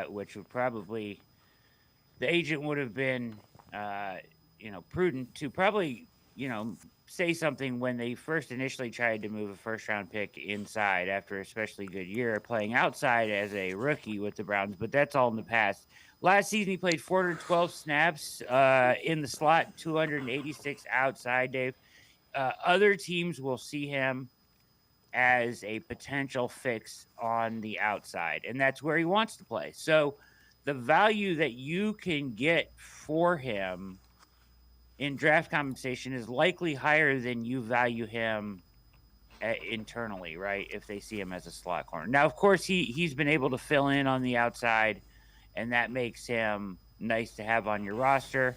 J: Which would probably, the agent would have been, prudent to probably, say something when they first initially tried to move a first-round pick inside after a especially good year playing outside as a rookie with the Browns, but that's all in the past. Last season, he played 412 snaps in the slot, 286 outside, Dave. Other teams will see him as a potential fix on the outside, and that's where he wants to play. So the value that you can get for him in draft compensation is likely higher than you value him internally, right? If they see him as a slot corner. Now, of course, he's been able to fill in on the outside, and that makes him nice to have on your roster.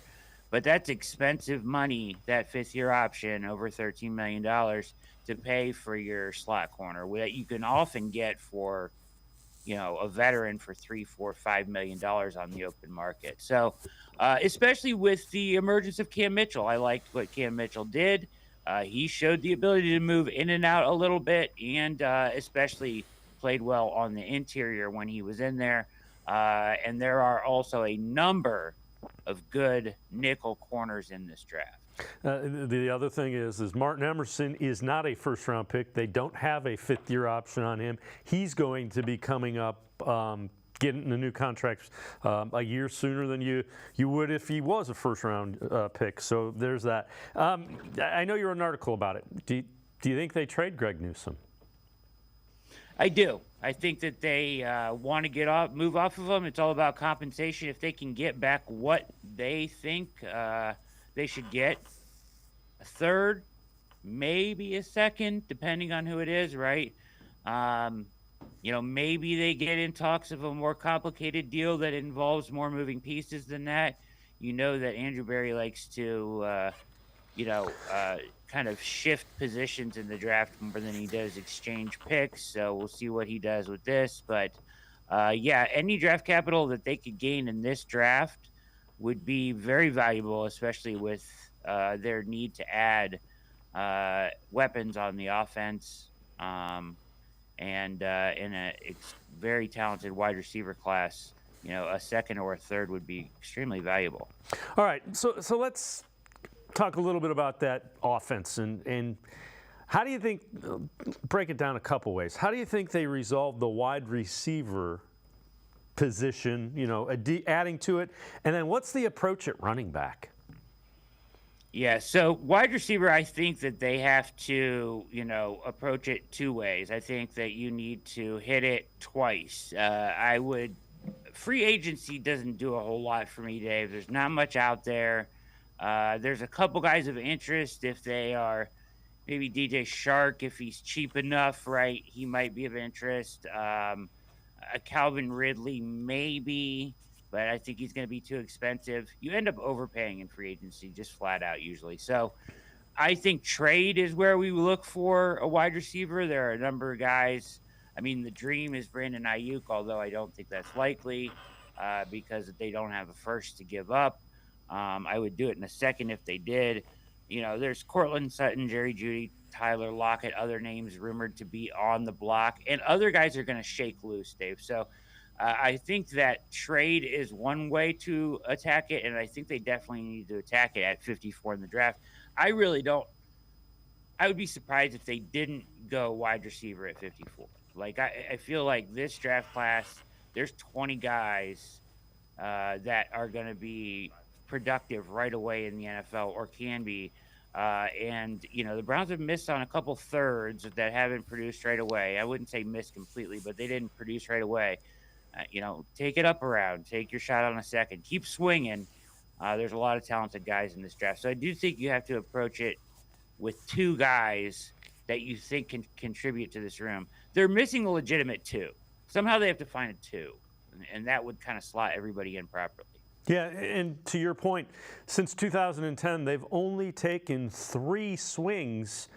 J: But that's expensive money, that fifth-year option, over $13 million, to pay for your slot corner that you can often get for, a veteran for $3, $4, $5 million on the open market. So, especially with the emergence of Cam Mitchell, I liked what Cam Mitchell did. He showed the ability to move in and out a little bit, and especially played well on the interior when he was in there. And there are also a number of good nickel corners in this draft.
A: The other thing is Martin Emerson is not a first-round pick. They don't have a fifth-year option on him. He's going to be coming up, getting a new contract a year sooner than you would if he was a first-round pick. So there's that. I know you wrote an article about it. Do you think they trade Greg Newsome?
J: I do. I think that they want to move off of him. It's all about compensation. If they can get back what they think they should get, a third, maybe a second, depending on who it is, right? Maybe they get in talks of a more complicated deal that involves more moving pieces than that. You know that Andrew Berry likes to, kind of shift positions in the draft more than he does exchange picks. So we'll see what he does with this. But, any draft capital that they could gain in this draft would be very valuable, especially with their need to add weapons on the offense. And in a very talented wide receiver class, a second or a third would be extremely valuable.
A: All right, so let's talk a little bit about that offense and how do you think, break it down a couple ways. How do you think they resolve the wide receiver position, adding to it, and then what's the approach at running back?
J: Yeah, so wide receiver, I think that they have to, approach it two ways. I think that you need to hit it twice. Free agency doesn't do a whole lot for me, Dave. There's not much out there. There's a couple guys of interest if they are maybe DJ Shark, if he's cheap enough, right? He might be of interest. A Calvin Ridley, maybe. But I think he's going to be too expensive. You end up overpaying in free agency, just flat out usually. So I think trade is where we look for a wide receiver. There are a number of guys. I mean, the dream is Brandon Ayuk, although I don't think that's likely because they don't have a first to give up. I would do it in a second if they did. There's Cortland Sutton, Jerry Jeudy, Tyler Lockett, other names rumored to be on the block. And other guys are going to shake loose, Dave. So I think that trade is one way to attack it, and I think they definitely need to attack it at 54 in the draft. I really don't. I would be surprised if they didn't go wide receiver at 54. I feel like this draft class, there's 20 guys that are going to be productive right away in the NFL or can be. The Browns have missed on a couple thirds that haven't produced right away. I wouldn't say missed completely, but they didn't produce right away. Take it up around, take your shot on a second, keep swinging. There's a lot of talented guys in this draft. So I do think you have to approach it with two guys that you think can contribute to this room. They're missing a legitimate two. somehow they have to find a 2, and that would kind of slot everybody in properly.
A: Yeah, and to your point, since 2010, they've only taken 3 swings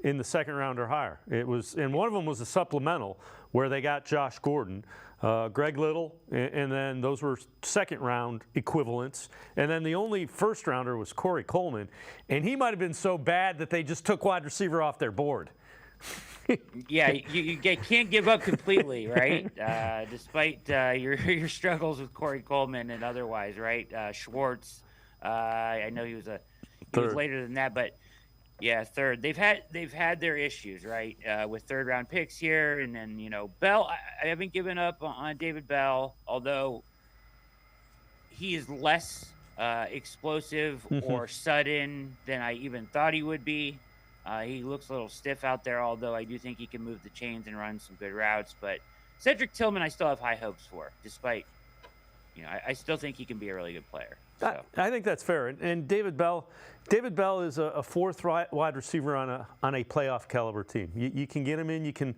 A: in the second round or higher. And one of them was a supplemental where they got Josh Gordon, Greg Little, and then those were second round equivalents. And then the only first rounder was Corey Coleman, and he might have been so bad that they just took wide receiver off their board.
J: Yeah, you can't give up completely, right? Despite your struggles with Corey Coleman and otherwise, right? Schwartz, I know he was later than that, but yeah, third. They've had their issues, right? With third round picks here, and then Bell. I haven't given up on David Bell, although he is less explosive or sudden than I even thought he would be. He looks a little stiff out there, although I do think he can move the chains and run some good routes. But Cedric Tillman, I still have high hopes for, despite, I still think he can be a really good player. So.
A: I think that's fair. And David Bell is a 4th wide receiver on a playoff caliber team. You can get him in.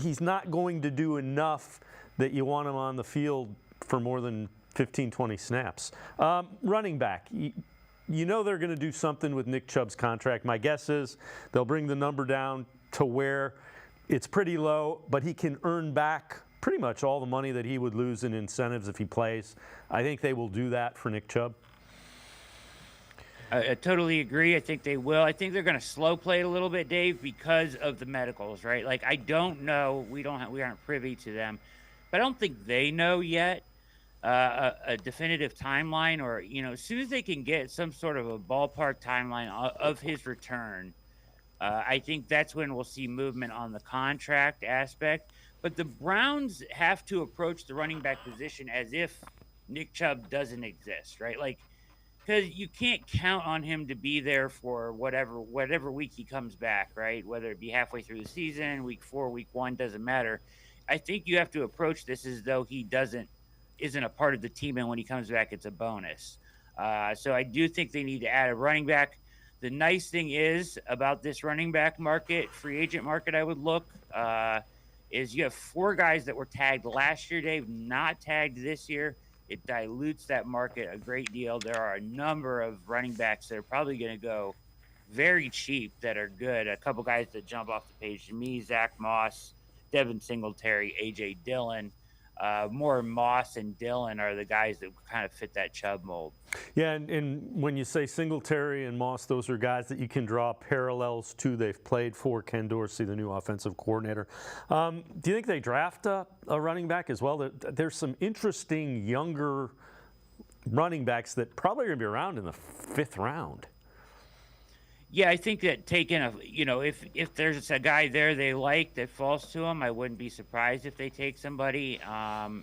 A: He's not going to do enough that you want him on the field for more than 15, 20 snaps. Running back. They're going to do something with Nick Chubb's contract. My guess is they'll bring the number down to where it's pretty low, but he can earn back pretty much all the money that he would lose in incentives if he plays. I think they will do that for Nick Chubb.
J: I totally agree. I think they will. I think they're going to slow play it a little bit, Dave, because of the medicals, right? Like, I don't know. We aren't privy to them, but I don't think they know yet. A definitive timeline, or as soon as they can get some sort of a ballpark timeline of his return, I think that's when we'll see movement on the contract aspect. But the Browns have to approach the running back position as if Nick Chubb doesn't exist, right? Like, because you can't count on him to be there for whatever week he comes back, right? Whether it be halfway through the season, week 4, week 1, doesn't matter. I think you have to approach this as though he isn't a part of the team, and when he comes back, it's a bonus. So I do think they need to add a running back. The nice thing is about this running back market, free agent market, I would look, is you have 4 guys that were tagged last year, Dave, not tagged this year. It dilutes that market a great deal. There are a number of running backs that are probably going to go very cheap that are good. A couple guys that jump off the page to me: Zach Moss, Devin Singletary, A.J. Dillon. More Moss and Dillon are the guys that kind of fit that Chubb mold.
A: Yeah, and when you say Singletary and Moss, those are guys that you can draw parallels to. They've played for Ken Dorsey, the new offensive coordinator. Do you think they draft a running back as well? There's some interesting younger running backs that probably are going to be around in the 5th round.
J: Yeah, I think that taking if there's a guy there they like that falls to them, I wouldn't be surprised if they take somebody and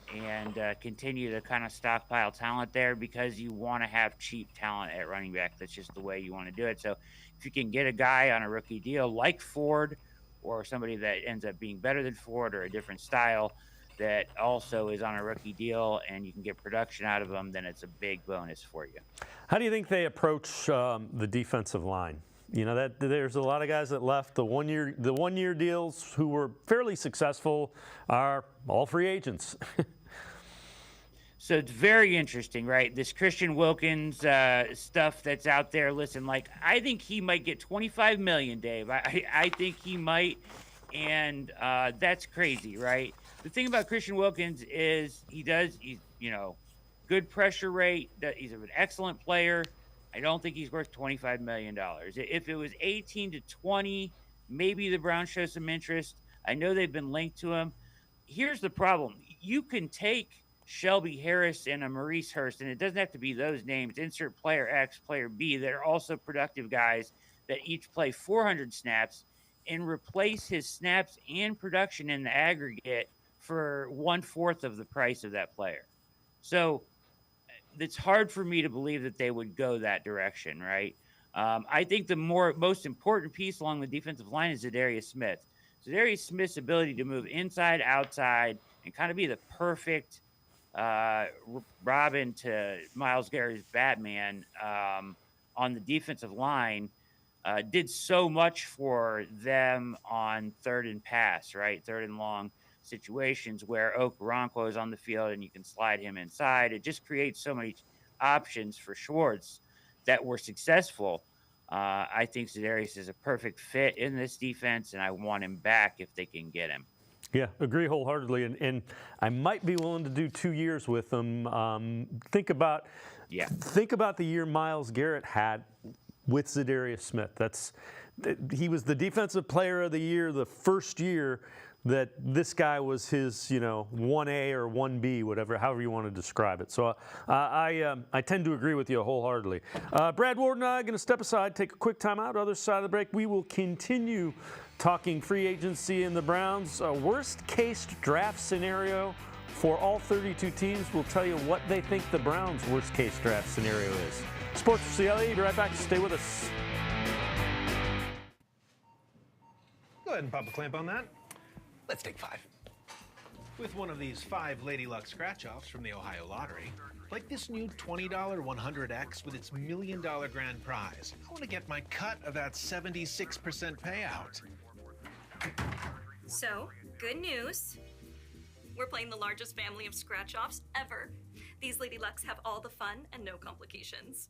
J: continue to kind of stockpile talent there, because you want to have cheap talent at running back. That's just the way you want to do it. So if you can get a guy on a rookie deal like Ford, or somebody that ends up being better than Ford or a different style that also is on a rookie deal, and you can get production out of them, then it's a big bonus for you.
A: How do you think they approach the defensive line? That there's a lot of guys that left the one year deals who were fairly successful are all free agents.
J: So it's very interesting, right? This Christian Wilkins stuff that's out there. Listen, like, I think he might get $25 million, Dave. I think he might, and that's crazy, right? The thing about Christian Wilkins is he's good pressure rate. He's an excellent player. I don't think he's worth $25 million. If it was 18 to 20, maybe the Browns show some interest. I know they've been linked to him. Here's the problem. You can take Shelby Harris and a Maurice Hurst, and it doesn't have to be those names. Insert player X, player B. That are also productive guys that each play 400 snaps, and replace his snaps and production in the aggregate for 1/4 of the price of that player. So it's hard for me to believe that they would go that direction, right? I think the most important piece along the defensive line is Zadarius Smith. Zadarius Smith's ability to move inside, outside, and kind of be the perfect Robin to Myles Garrett's Batman on the defensive line did so much for them on 3rd and pass, right? 3rd and long. situations where Okoronkwo is on the field and you can slide him inside. It just creates so many options for Schwartz that were successful. I think Za'Darius is a perfect fit in this defense, and I want him back if they can get him.
A: Yeah, agree wholeheartedly, and I might be willing to do 2 years with him. Think about the year Myles Garrett had with Za'Darius Smith. He was the defensive player of the year the first year that this guy was his, 1A or 1B, however you want to describe it. So I tend to agree with you wholeheartedly. Brad Ward and I are going to step aside, take a quick time out. Other side of the break, we will continue talking free agency in the Browns. Worst case draft scenario for all 32 teams. We'll tell you what they think the Browns' worst case draft scenario is. Sports4CLE, be right back. Stay with us.
E: Go ahead and pop a clamp on that. Let's take 5. With one of these 5 Lady Luck scratch-offs from the Ohio Lottery, like this new $20 100X with its $1 million grand prize, I want to get my cut of that 76% payout.
K: So, good news. We're playing the largest family of scratch-offs ever. These Lady Lucks have all the fun and no complications.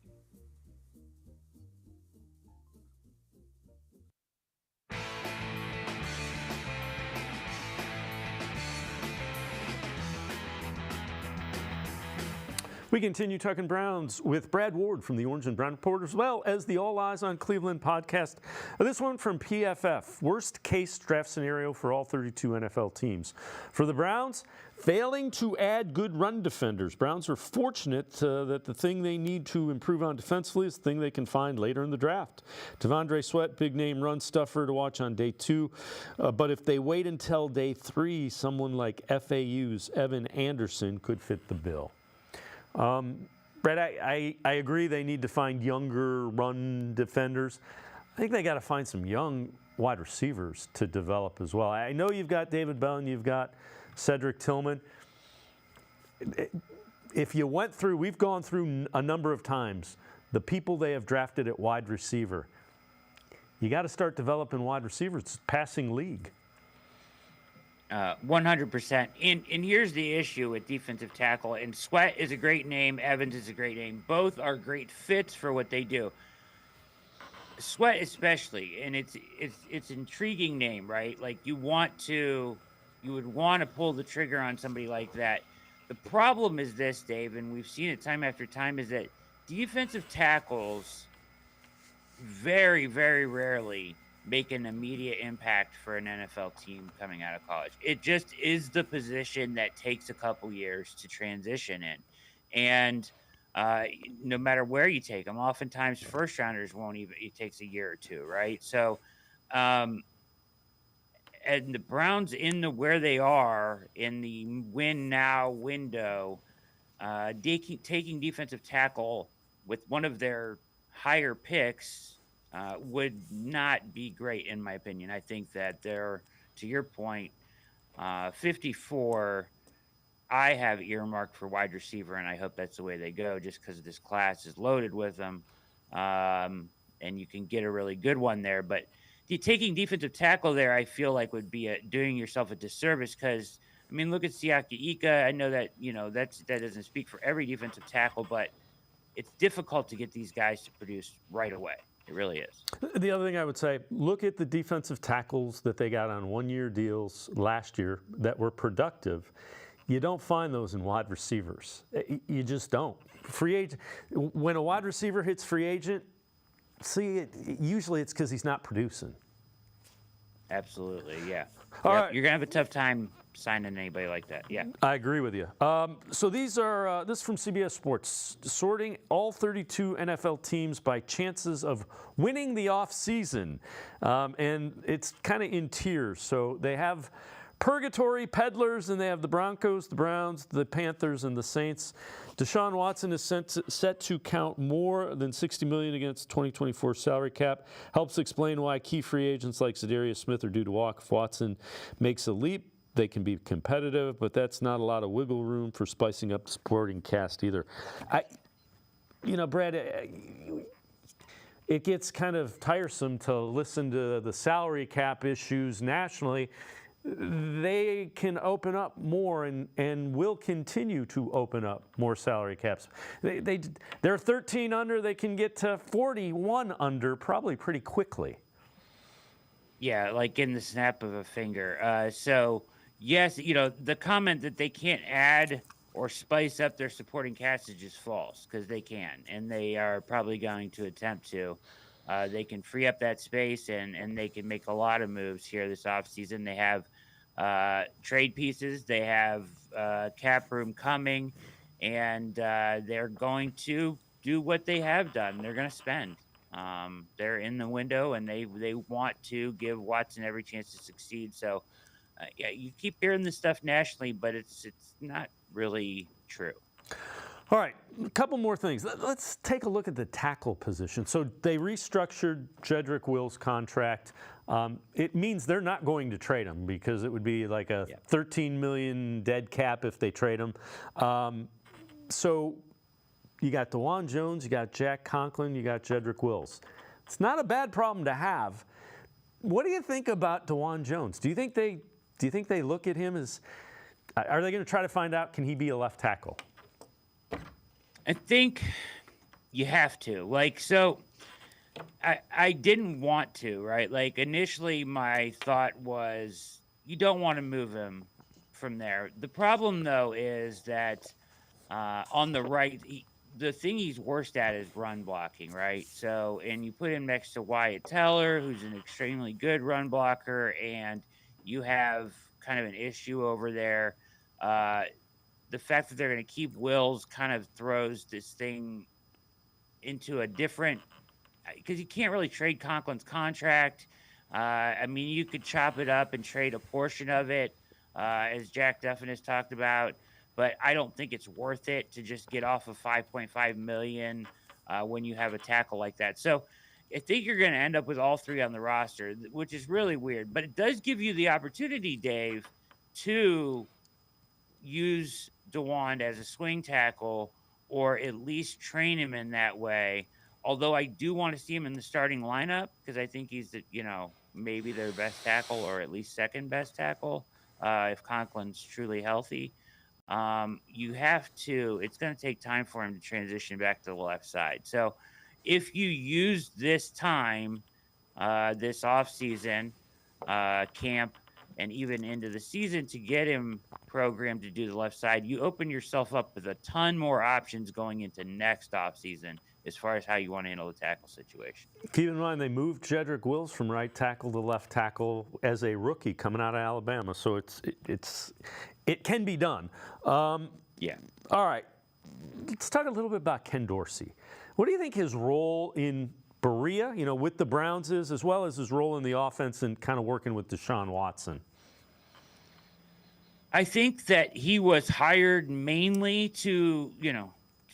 A: We continue talking Browns with Brad Ward from the Orange and Brown Report, as well as the All Eyes on Cleveland podcast. This one from PFF, worst case draft scenario for all 32 NFL teams. For the Browns, failing to add good run defenders. Browns are fortunate that the thing they need to improve on defensively is the thing they can find later in the draft. Devondre Sweat, big name run stuffer to watch on day 2. But if they wait until day 3, someone like FAU's Evan Anderson could fit the bill. Brett, I agree they need to find younger run defenders. I think they got to find some young wide receivers to develop as well. I know you've got David Bell and you've got Cedric Tillman. If you went through, we've gone through a number of times, the people they have drafted at wide receiver. You got to start developing wide receivers. It's a passing league.
J: 100%. And here's the issue with defensive tackle. And Sweat is a great name. Evans is a great name. Both are great fits for what they do. Sweat especially, and it's intriguing name, right? Like you would want to pull the trigger on somebody like that. The problem is this, Dave, and we've seen it time after time, is that defensive tackles very, very rarely make an immediate impact for an NFL team coming out of college. It just is the position that takes a couple years to transition in. And no matter where you take them, oftentimes first rounders won't even, it takes a year or two, right? So, and the Browns where they are in the win now window, taking defensive tackle with one of their higher picks would not be great, in my opinion. I think that they're, to your point, 54, I have earmarked for wide receiver, and I hope that's the way they go, just because this class is loaded with them, and you can get a really good one there. But taking defensive tackle there, I feel like would be doing yourself a disservice, because, I mean, look at Siaki Ika. I know that, that doesn't speak for every defensive tackle, but it's difficult to get these guys to produce right away. It really is.
A: The other thing I would say, look at the defensive tackles that they got on one-year deals last year that were productive. You don't find those in wide receivers. You just don't. Free agent, when a wide receiver hits free agent, usually it's because he's not producing.
J: Absolutely, yeah.
A: All
J: yep.
A: right.
J: You're going to have a tough time signing anybody like that, yeah.
A: I agree with you. So these are, this is from CBS Sports, sorting all 32 NFL teams by chances of winning the offseason. And it's kind of in tiers. So they have purgatory peddlers, and they have the Broncos, the Browns, the Panthers, and the Saints. Deshaun Watson is set to count more than $60 million against 2024 salary cap. Helps explain why key free agents like Za'Darius Smith are due to walk. If Watson makes a leap, they can be competitive, but that's not a lot of wiggle room for spicing up the supporting cast either. Brad, it gets kind of tiresome to listen to the salary cap issues nationally. they can open up more and will continue to open up more salary caps. They're 13 under. They can get to 41 under probably pretty quickly.
J: Yeah, like in the snap of a finger. So, yes, the comment that they can't add or spice up their supporting cast is just false, because they can, and they are probably going to attempt to. They can free up that space, and they can make a lot of moves here this offseason. They have trade pieces. They have cap room coming, and they're going to do what they have done. They're going to spend. They're in the window, and they want to give Watson every chance to succeed. So, yeah, you keep hearing this stuff nationally, but it's not really true.
A: All right, a couple more things. Let's take a look at the tackle position. So they restructured Jedrick Wills' contract. It means they're not going to trade him, because it would be like a $13 million dead cap if they trade him. So you got DeJuan Jones, you got Jack Conklin, you got Jedrick Wills. It's not a bad problem to have. What do you think about DeJuan Jones? Do you think they look at him as, are they going to try to find out, can he be a left tackle?
J: I think you have to. I didn't want to, right? Like, initially my thought was you don't want to move him from there. The problem, though, is that on the right, the thing he's worst at is run blocking, right? So, and you put him next to Wyatt Teller, who's an extremely good run blocker, and you have kind of an issue over there. The fact that they're going to keep Wills kind of throws this thing into a different, because you can't really trade Conklin's contract. I mean, you could chop it up and trade a portion of it, as Jack Duffin has talked about, but I don't think it's worth it to just get off of $5.5 million when you have a tackle like that. So I think you're going to end up with all three on the roster, which is really weird. But it does give you the opportunity, Dave, to use DeJuan as a swing tackle, or at least train him in that way. Although I do want to see him in the starting lineup, because I think he's maybe their best tackle, or at least second best tackle, if Conklin's truly healthy. You have to. It's going to take time for him to transition back to the left side. So if you use this time, this offseason camp, and even into the season to get him programmed to do the left side, you open yourself up with a ton more options going into next offseason as far as how you want to handle the tackle situation.
A: Keep in mind, they moved Jedrick Wills from right tackle to left tackle as a rookie coming out of Alabama, so it can be done.
J: Yeah.
A: All right, let's talk a little bit about Ken Dorsey. What do you think his role in Berea, with the Browns is, as well as his role in the offense and kind of working with Deshaun Watson?
J: I think that he was hired mainly to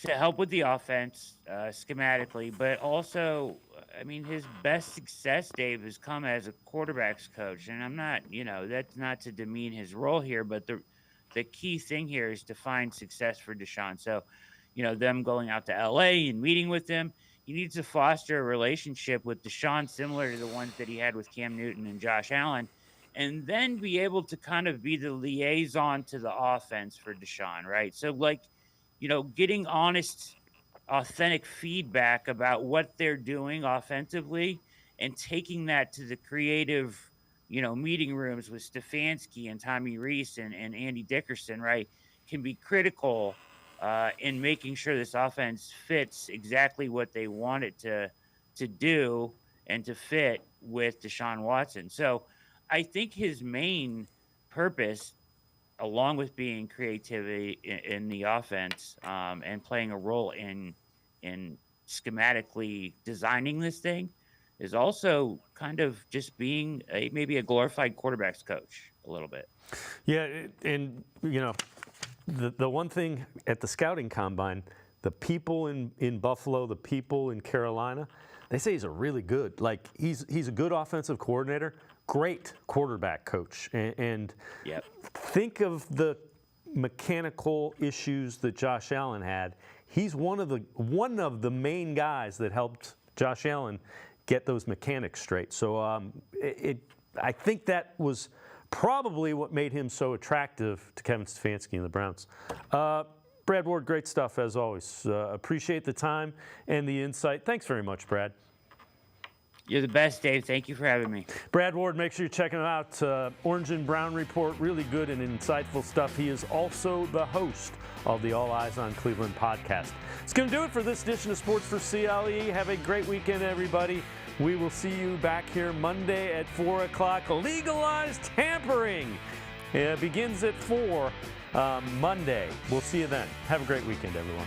J: help with the offense schematically, but also, I mean, his best success, Dave, has come as a quarterback's coach. And I'm not, that's not to demean his role here, but the key thing here is to find success for Deshaun. So, them going out to LA and meeting with him, he needs to foster a relationship with Deshaun similar to the ones that he had with Cam Newton and Josh Allen, and then be able to kind of be the liaison to the offense for Deshaun, right? So, getting honest, authentic feedback about what they're doing offensively and taking that to the creative, meeting rooms with Stefanski and Tommy Rees and Andy Dickerson, right, can be critical in making sure this offense fits exactly what they want it to do and to fit with Deshaun Watson. So I think his main purpose, along with being creativity in the offense and playing a role in schematically designing this thing, is also kind of just being maybe a glorified quarterback's coach a little bit.
A: Yeah, and the one thing at the scouting combine, the people in Buffalo, the people in Carolina, they say he's a really good, he's a good offensive coordinator, great quarterback coach. And
J: yep.
A: Think of the mechanical issues that Josh Allen had. He's one of the main guys that helped Josh Allen get those mechanics straight. So I think that was probably what made him so attractive to Kevin Stefanski and the Browns. Brad Ward, great stuff as always. Appreciate the time and the insight. Thanks very much, Brad.
J: You're the best, Dave. Thank you for having me.
A: Brad Ward, make sure you check him out. Orange and Brown Report, really good and insightful stuff. He is also the host of the All Eyes on Cleveland podcast. It's going to do it for this edition of Sports for CLE. Have a great weekend, everybody. We will see you back here Monday at 4 o'clock. Legalized tampering begins at 4 Monday. We'll see you then. Have a great weekend, everyone.